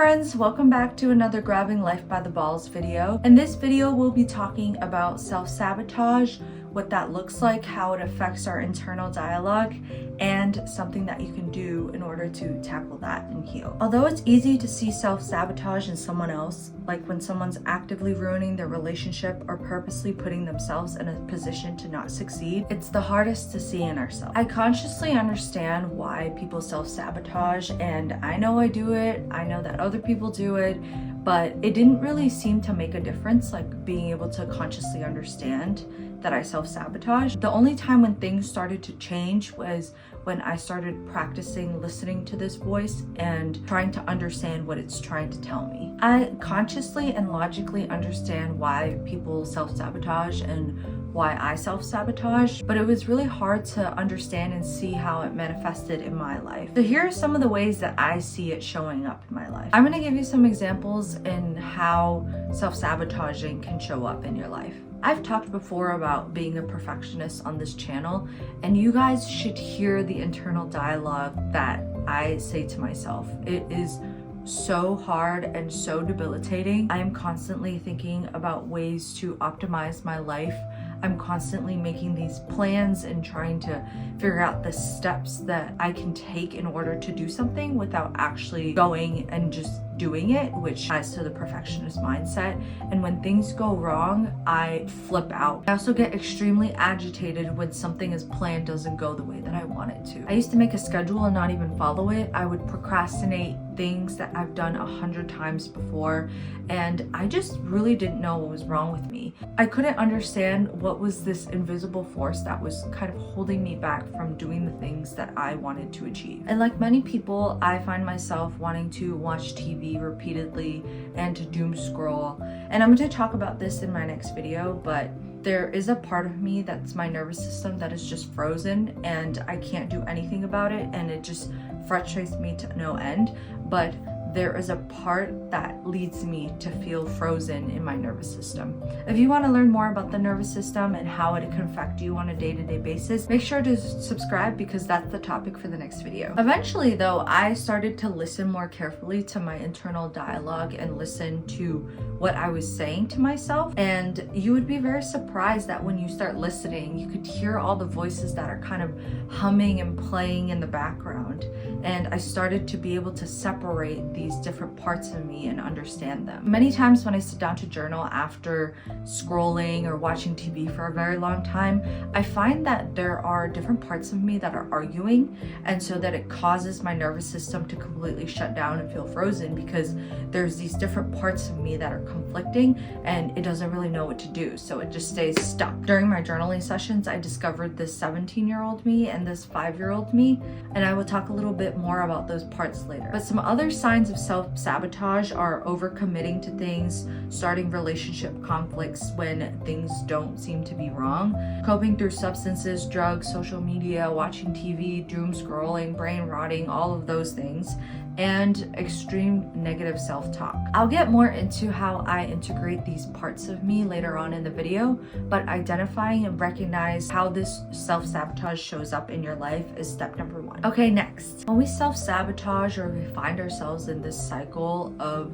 friends, welcome back to another Grabbing Life by the Balls video. In this video, we'll be talking about self-sabotage, what that looks like, how it affects our internal dialogue, and something that you can do in order to tackle that and heal. Although it's easy to see self-sabotage in someone else, like when someone's actively ruining their relationship or purposely putting themselves in a position to not succeed, it's the hardest to see in ourselves. I consciously understand why people self-sabotage, and I know I do it, I know that other people do it, but it didn't really seem to make a difference, like being able to consciously understand that I self-sabotage. The only time when things started to change was when I started practicing listening to this voice and trying to understand what it's trying to tell me. I consciously and logically understand why people self-sabotage and why I self-sabotage, but it was really hard to understand and see how it manifested in my life. So here are some of the ways that I see it showing up in my life. I'm gonna give you some examples in how self-sabotaging can show up in your life. I've talked before about being a perfectionist on this channel, and you guys should hear the internal dialogue that I say to myself. It is so hard and so debilitating. I am constantly thinking about ways to optimize my life. I'm constantly making these plans and trying to figure out the steps that I can take in order to do something without actually going and just doing it, which ties to the perfectionist mindset. And when things go wrong, I flip out. I also get extremely agitated when something as planned doesn't go the way that I want it to. I used to make a schedule and not even follow it. I would procrastinate things that I've done 100 times before, and I just really didn't know what was wrong with me. I couldn't understand what was this invisible force that was kind of holding me back from doing the things that I wanted to achieve. And like many people, I find myself wanting to watch TV repeatedly and to doom scroll. And I'm going to talk about this in my next video, but there is a part of me that's my nervous system that is just frozen and I can't do anything about it, and it just frustrates me to no end. But there is a part that leads me to feel frozen in my nervous system. If you want to learn more about the nervous system and how it can affect you on a day-to-day basis, make sure to subscribe because that's the topic for the next video. Eventually though, I started to listen more carefully to my internal dialogue and listen to what I was saying to myself. And you would be very surprised that when you start listening, you could hear all the voices that are kind of humming and playing in the background. And I started to be able to separate these different parts of me and understand them. Many times when I sit down to journal after scrolling or watching TV for a very long time, I find that there are different parts of me that are arguing, and so that it causes my nervous system to completely shut down and feel frozen because there's these different parts of me that are conflicting and it doesn't really know what to do, so it just stays stuck. During my journaling sessions, I discovered this 17-year-old me and this 5-year-old me, and I will talk a little bit more about those parts later. But some other signs of self-sabotage are overcommitting to things, starting relationship conflicts when things don't seem to be wrong, coping through substances, drugs, social media, watching TV, doom scrolling, brain rotting, all of those things, and extreme negative self-talk. I'll get more into how I integrate these parts of me later on in the video, but identifying and recognize how this self-sabotage shows up in your life is step number 1. Okay, next. When we self-sabotage or we find ourselves in this cycle of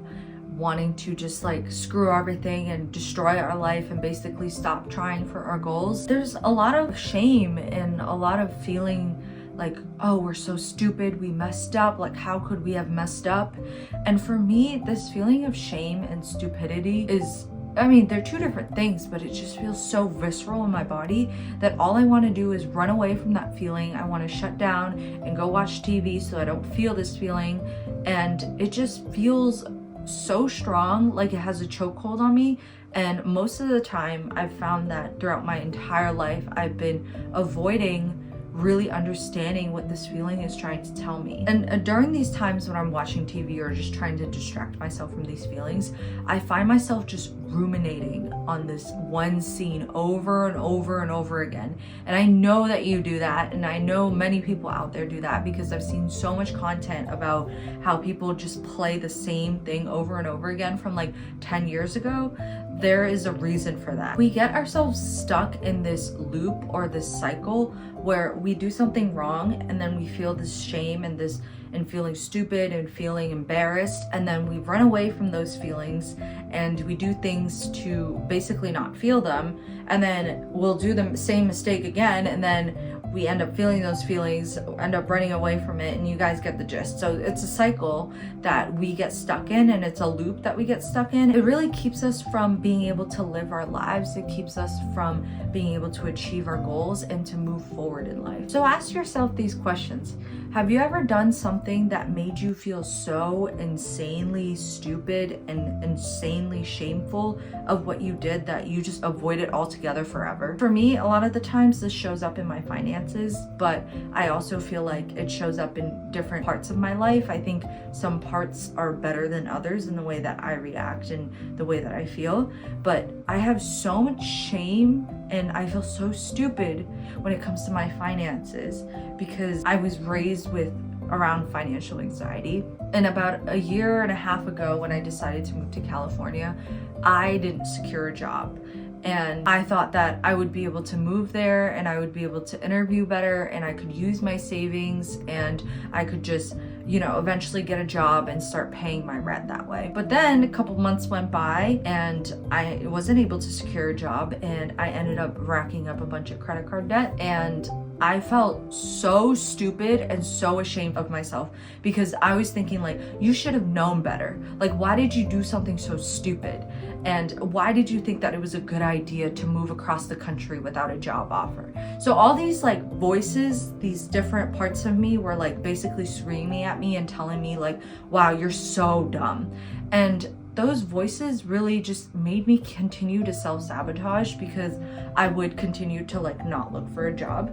wanting to just like screw everything and destroy our life and basically stop trying for our goals, there's a lot of shame and a lot of feeling like, oh, we're so stupid, we messed up, like how could we have messed up? And for me, this feeling of shame and stupidity is, I mean, they're two different things, but it just feels so visceral in my body that all I want to do is run away from that feeling. I want to shut down and go watch TV so I don't feel this feeling. And it just feels so strong, like it has a chokehold on me. And most of the time, I've found that throughout my entire life, I've been avoiding really understanding what this feeling is trying to tell me. And during these times when I'm watching TV or just trying to distract myself from these feelings, I find myself just ruminating on this one scene over and over and over again. And I know that you do that, and I know many people out there do that because I've seen so much content about how people just play the same thing over and over again from like 10 years ago there is a reason for that. We get ourselves stuck in this loop or this cycle where we do something wrong and then we feel this shame and feeling stupid and feeling embarrassed, and then we run away from those feelings and we do things to basically not feel them, and then we'll do the same mistake again, and then we end up feeling those feelings, end up running away from it, and you guys get the gist. So it's a cycle that we get stuck in, and it's a loop that we get stuck in. It really keeps us from being able to live our lives. It keeps us from being able to achieve our goals and to move forward in life. So ask yourself these questions. Have you ever done something that made you feel so insanely stupid and insanely shameful of what you did that you just avoid it altogether forever? For me, a lot of the times this shows up in my finances, but I also feel like it shows up in different parts of my life. I think some parts are better than others in the way that I react and the way that I feel, but I have so much shame and I feel so stupid when it comes to my finances because I was raised with around financial anxiety. And about a year and a half ago, when I decided to move to California, I didn't secure a job. And I thought that I would be able to move there and I would be able to interview better and I could use my savings and I could just, eventually get a job and start paying my rent that way. But then a couple months went by and I wasn't able to secure a job and I ended up racking up a bunch of credit card debt, and I felt so stupid and so ashamed of myself because I was thinking like, you should have known better. Like, why did you do something so stupid? And why did you think that it was a good idea to move across the country without a job offer? So all these like voices, these different parts of me were like basically screaming at me and telling me like, wow, you're so dumb. And those voices really just made me continue to self-sabotage because I would continue to like not look for a job.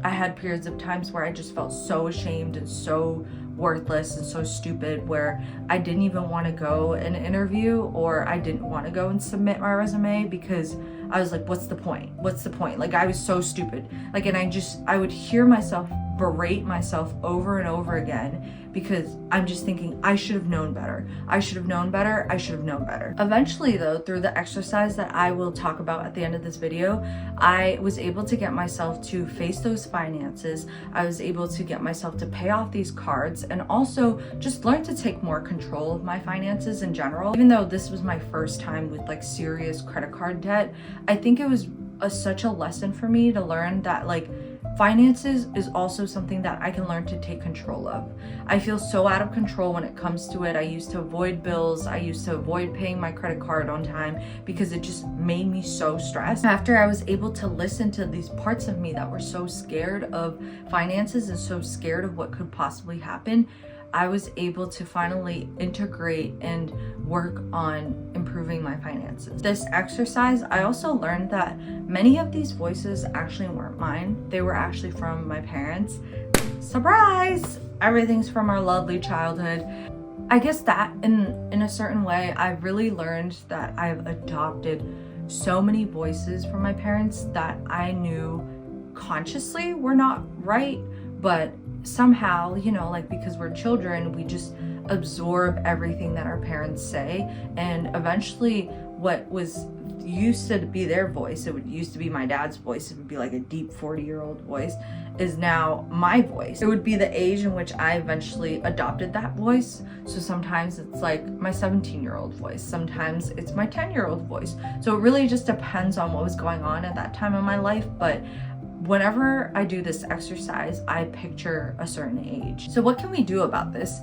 I had periods of times where I just felt so ashamed and so worthless and so stupid where I didn't even want to go and interview, or I didn't want to go and submit my resume because I was like, what's the point? What's the point? Like, I was so stupid. Like, and I would hear myself berate myself over and over again because I'm just thinking, I should have known better. I should have known better. I should have known better. Eventually though, through the exercise that I will talk about at the end of this video, I was able to get myself to face those finances. I was able to get myself to pay off these cards and also just learn to take more control of my finances in general. Even though this was my first time with like serious credit card debt, I think it was such a lesson for me to learn that like finances is also something that I can learn to take control of. I feel so out of control when it comes to it. I used to avoid bills. I used to avoid paying my credit card on time because it just made me so stressed. After I was able to listen to these parts of me that were so scared of finances and so scared of what could possibly happen, I was able to finally integrate and work on improving my finances. This exercise, I also learned that many of these voices actually weren't mine. They were actually from my parents. Surprise! Everything's from our lovely childhood. I guess that in a certain way, I really learned that I've adopted so many voices from my parents that I knew consciously were not right, but somehow, like because we're children, we just absorb everything that our parents say, and eventually what was used to be their voice, it used to be my dad's voice, it would be like a deep 40-year-old voice, is now my voice. It would be the age in which I eventually adopted that voice. So sometimes it's like my 17-year-old voice, sometimes it's my 10-year-old voice. So it really just depends on what was going on at that time in my life, but whenever I do this exercise, I picture a certain age. So what can we do about this?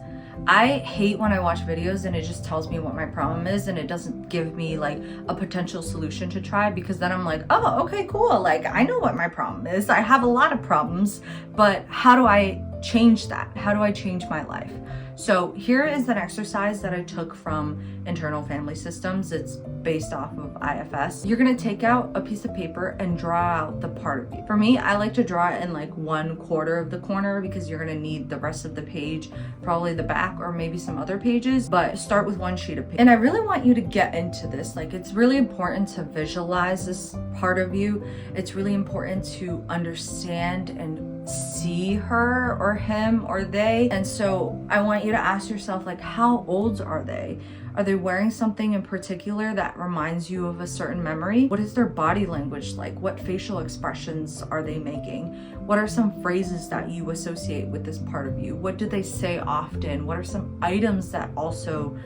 I hate when I watch videos and it just tells me what my problem is and it doesn't give me like a potential solution to try, because then I'm like, oh, okay, cool. Like, I know what my problem is. I have a lot of problems, but how do I change that? How do I change my life? So here is an exercise that I took from Internal Family Systems. It's based off of IFS. You're gonna take out a piece of paper and draw out the part of you. For me, I like to draw it in like 1/4 of the corner because you're gonna need the rest of the page, probably the back or maybe some other pages, but start with one sheet of paper. And I really want you to get into this. Like, it's really important to visualize this part of you. It's really important to understand and see her or him or they. And so I want you to ask yourself, like, how old are they? Are they wearing something in particular that reminds you of a certain memory? What is their body language like? What facial expressions are they making? What are some phrases that you associate with this part of you? What do they say often? What are some items that also,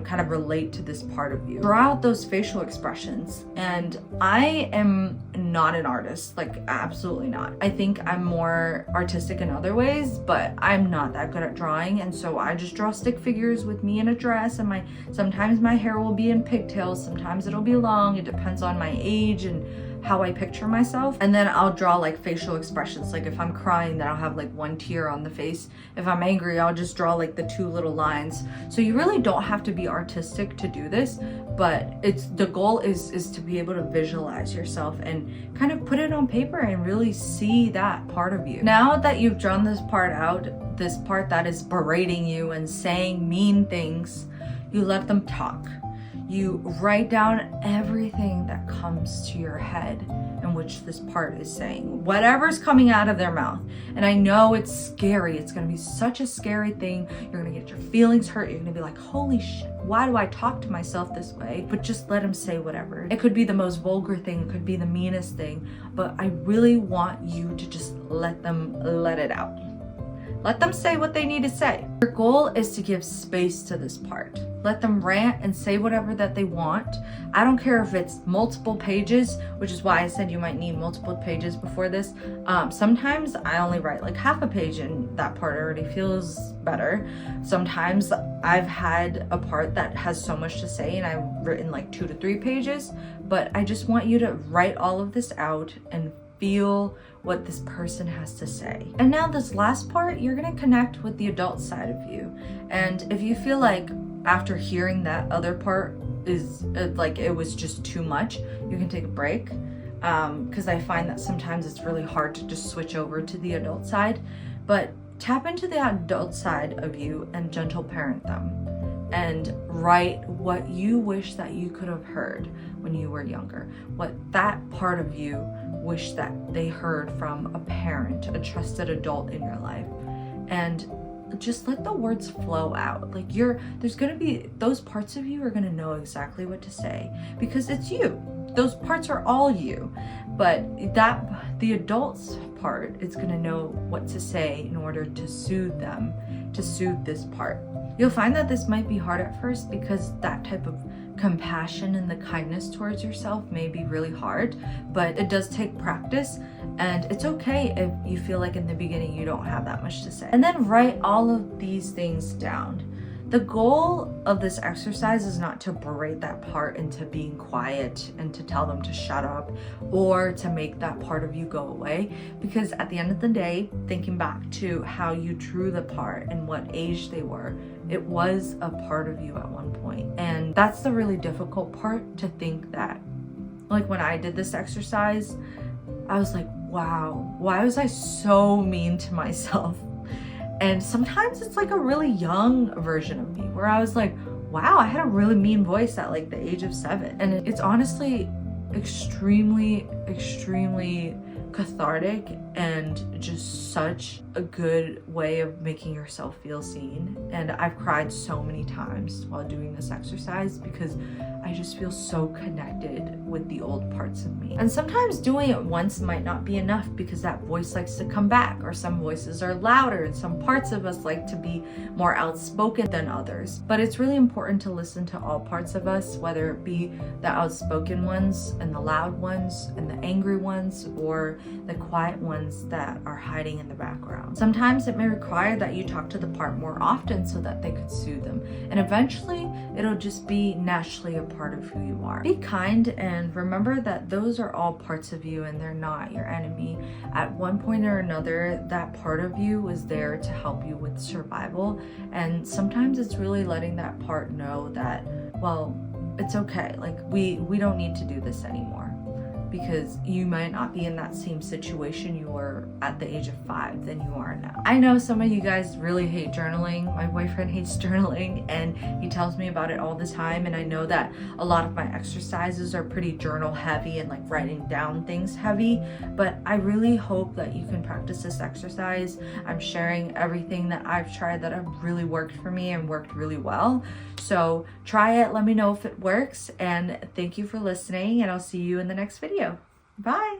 kind of relate to this part of you? Draw out those facial expressions. And I am not an artist, like absolutely not. I think I'm more artistic in other ways, but I'm not that good at drawing. And so I just draw stick figures with me in a dress, and sometimes my hair will be in pigtails, sometimes it'll be long. It depends on my age and how I picture myself. And then I'll draw like facial expressions. Like if I'm crying, then I'll have like one tear on the face. If I'm angry, I'll just draw like the two little lines. So you really don't have to be artistic to do this, but the goal is to be able to visualize yourself and kind of put it on paper and really see that part of you. Now that you've drawn this part out, this part that is berating you and saying mean things, you let them talk. You write down everything that comes to your head in which this part is saying, whatever's coming out of their mouth. And I know it's scary. It's going to be such a scary thing. You're going to get your feelings hurt. You're going to be like, holy shit, why do I talk to myself this way? But just let them say whatever. It could be the most vulgar thing. It could be the meanest thing. But I really want you to just let it out. Let them say what they need to say. Your goal is to give space to this part. Let them rant and say whatever that they want. I don't care if it's multiple pages, which is why I said you might need multiple pages before this. Sometimes I only write like half a page and that part already feels better. Sometimes I've had a part that has so much to say and I've written like 2 to 3 pages, but I just want you to write all of this out and feel what this person has to say. And now this last part, you're gonna connect with the adult side of you. And if you feel like after hearing that other part is like it was just too much, you can take a break. Because I find that sometimes it's really hard to just switch over to the adult side. But tap into the adult side of you and gentle parent them. And write what you wish that you could have heard when you were younger. What that part of you wish that they heard from a parent, a trusted adult in your life. And just let the words flow out. Like there's gonna be, those parts of you are gonna know exactly what to say because it's you. Those parts are all you. But the adult's part is gonna know what to say in order to soothe them, to soothe this part. You'll find that this might be hard at first because that type of compassion and the kindness towards yourself may be really hard, but it does take practice, and it's okay if you feel like in the beginning you don't have that much to say. And then write all of these things down. The goal of this exercise is not to berate that part into being quiet and to tell them to shut up or to make that part of you go away, because at the end of the day, thinking back to how you drew the part and what age they were, it was a part of you at one point. And that's the really difficult part, to think that, like when I did this exercise, I was like, wow, why was I so mean to myself? And sometimes it's like a really young version of me where I was like, wow, I had a really mean voice at like the age of 7. And it's honestly extremely, extremely cathartic and just such a good way of making yourself feel seen. And I've cried so many times while doing this exercise because I just feel so connected with the old parts of me. And sometimes doing it once might not be enough because that voice likes to come back, or some voices are louder and some parts of us like to be more outspoken than others. But it's really important to listen to all parts of us, whether it be the outspoken ones and the loud ones and the angry ones, or the quiet ones that are hiding in the background. Sometimes it may require that you talk to the part more often so that they could soothe them. And eventually it'll just be naturally a part of who you are. Be kind and remember that those are all parts of you and they're not your enemy. At one point or another, that part of you was there to help you with survival. And sometimes it's really letting that part know that, well, it's okay. Like we don't need to do this anymore. because you might not be in that same situation you were at the age of 5 than you are now. I know some of you guys really hate journaling. My boyfriend hates journaling and he tells me about it all the time, and I know that a lot of my exercises are pretty journal heavy and like writing down things heavy, but I really hope that you can practice this exercise. I'm sharing everything that I've tried that have really worked for me and worked really well. So try it, let me know if it works, and thank you for listening, and I'll see you in the next video. Bye!